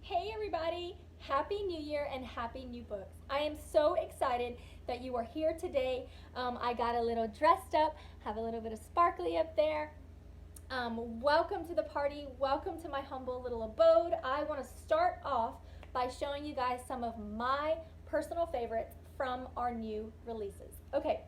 Hey everybody! Happy New Year and Happy New Books. I am so excited that you are here today. I got a little dressed up, have a little bit of sparkly up there. Welcome to the party. Welcome to my humble little abode. I want to start off by showing you guys some of my personal favorites from our new releases. Okay,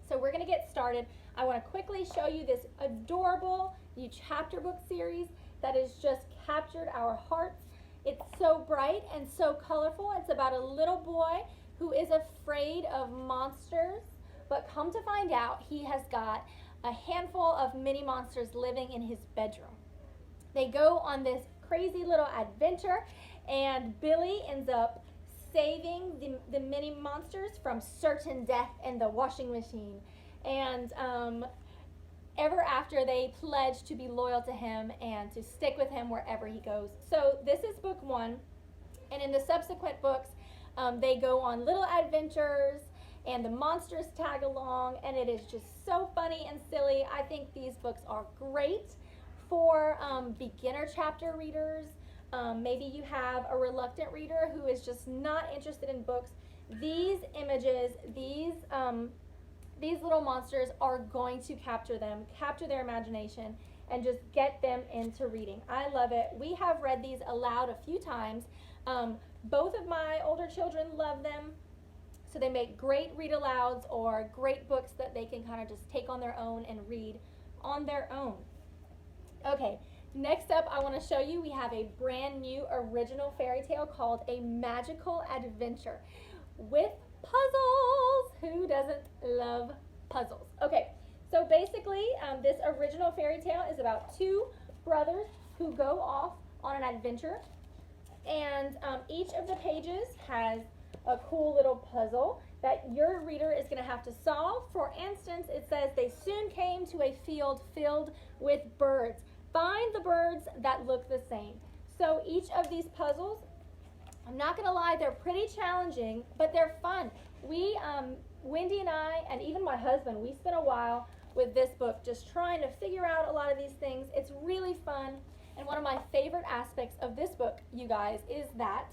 so we're going to get started. I want to quickly show you this adorable new chapter book series that has just captured our hearts. It's so bright and so colorful. It's about a little boy who is afraid of monsters, but come to find out, he has got a handful of mini monsters living in his bedroom. They go on this crazy little adventure, and Billy ends up saving the mini monsters from certain death in the washing machine. And ever after, they pledge to be loyal to him and to stick with him wherever he goes. So this is book one, and in the subsequent books, they go on little adventures, and the monsters tag along, and it is just so funny and silly. I think these books are great for beginner chapter readers. Maybe you have a reluctant reader who is just not interested in books. These images, these little monsters are going to capture them, capture their imagination, and just get them into reading. I love it. We have read these aloud a few times. Both of my older children love them, so they make great read alouds or great books that they can kind of just take on their own and read on their own. Okay, next up I want to show you we have a brand new original fairy tale called A Magical Adventure with puzzles. Who doesn't love puzzles? Okay, so basically this original fairy tale is about two brothers who go off on an adventure, and each of the pages has a cool little puzzle that your reader is going to have to solve. For instance, it says they soon came to a field filled with birds. Find the birds that look the same. So each of these puzzles, I'm not going to lie, they're pretty challenging, but they're fun. Wendy and I, and even my husband, we spent a while with this book just trying to figure out a lot of these things. It's really fun, and one of my favorite aspects of this book, you guys, is that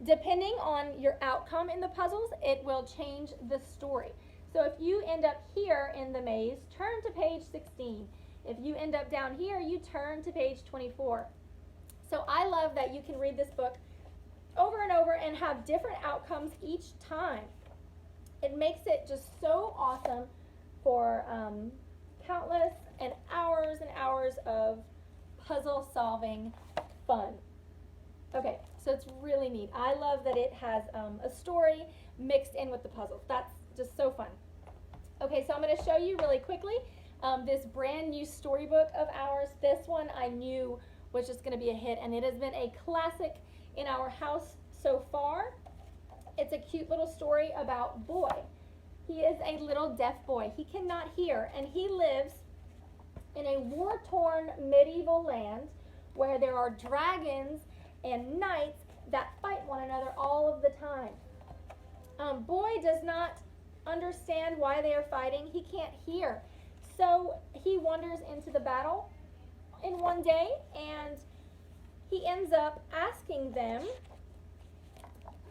depending on your outcome in the puzzles, it will change the story. So if you end up here in the maze, turn to page 16. If you end up down here, you turn to page 24. So I love that you can read this book over and over and have different outcomes each time. It makes it just so awesome for countless and hours of puzzle solving fun. Okay, so it's really neat. I love that it has a story mixed in with the puzzles. That's just so fun. Okay, so I'm going to show you really quickly this brand new storybook of ours. This one I knew was just going to be a hit, and it has been a classic in our house so far. It's a cute little story about Boy. He is a little deaf boy. He cannot hear, and he lives in a war-torn medieval land where there are dragons and knights that fight one another all of the time. Boy does not understand why they are fighting. He can't hear. So he wanders into the battle in one day, and he ends up asking them,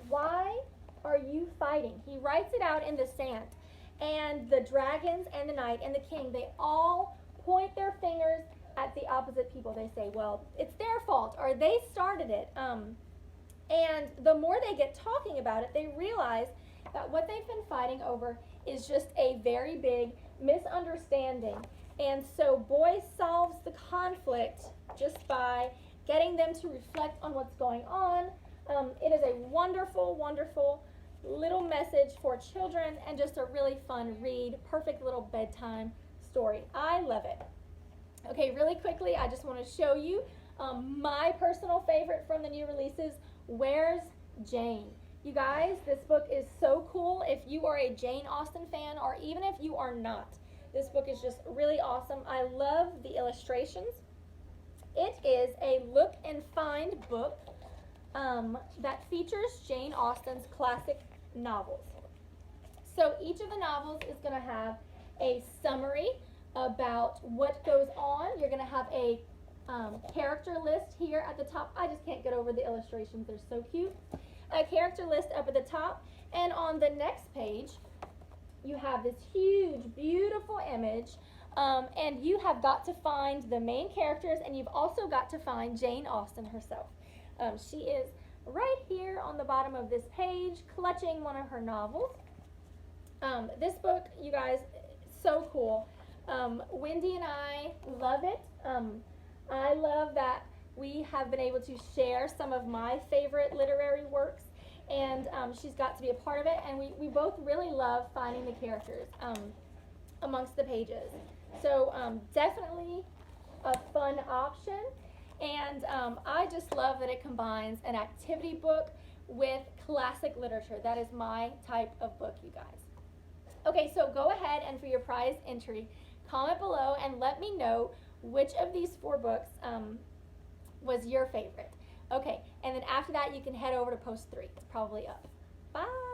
"Why are you fighting?" He writes it out in the sand, and the dragons and the knight and the king, they all point their fingers at the opposite people. They say, well, it's their fault, or they started it. And the more they get talking about it, they realize that what they've been fighting over is just a very big misunderstanding. And so Boy solves the conflict just by getting them to reflect on what's going on. It is a wonderful, wonderful little message for children and just a really fun read. Perfect little bedtime story. I love it. Okay, really quickly, I just want to show you my personal favorite from the new releases, Where's Jane? You guys, this book is so cool. If you are a Jane Austen fan, or even if you are not, this book is just really awesome. I love the illustrations. It is a look and find book that features Jane Austen's classic novels. So each of the novels is going to have a summary about what goes on. You're going to have a character list here at the top. I just can't get over the illustrations. They're so cute. A character list up at the top. And on the next page, you have this huge, beautiful image. And you have got to find the main characters, and you've also got to find Jane Austen herself. She is right here on the bottom of this page, clutching one of her novels. This book, you guys, so cool. Wendy and I love it. I love that we have been able to share some of my favorite literary works, and she's got to be a part of it, and we both really love finding the characters amongst the pages. So definitely a fun option, and I just love that it combines an activity book with classic literature. That is my type of book, you guys. Okay, so go ahead and for your prize entry, comment below and let me know which of these 4 books was your favorite. Okay, and then after that you can head over to post 3. It's probably up. Bye!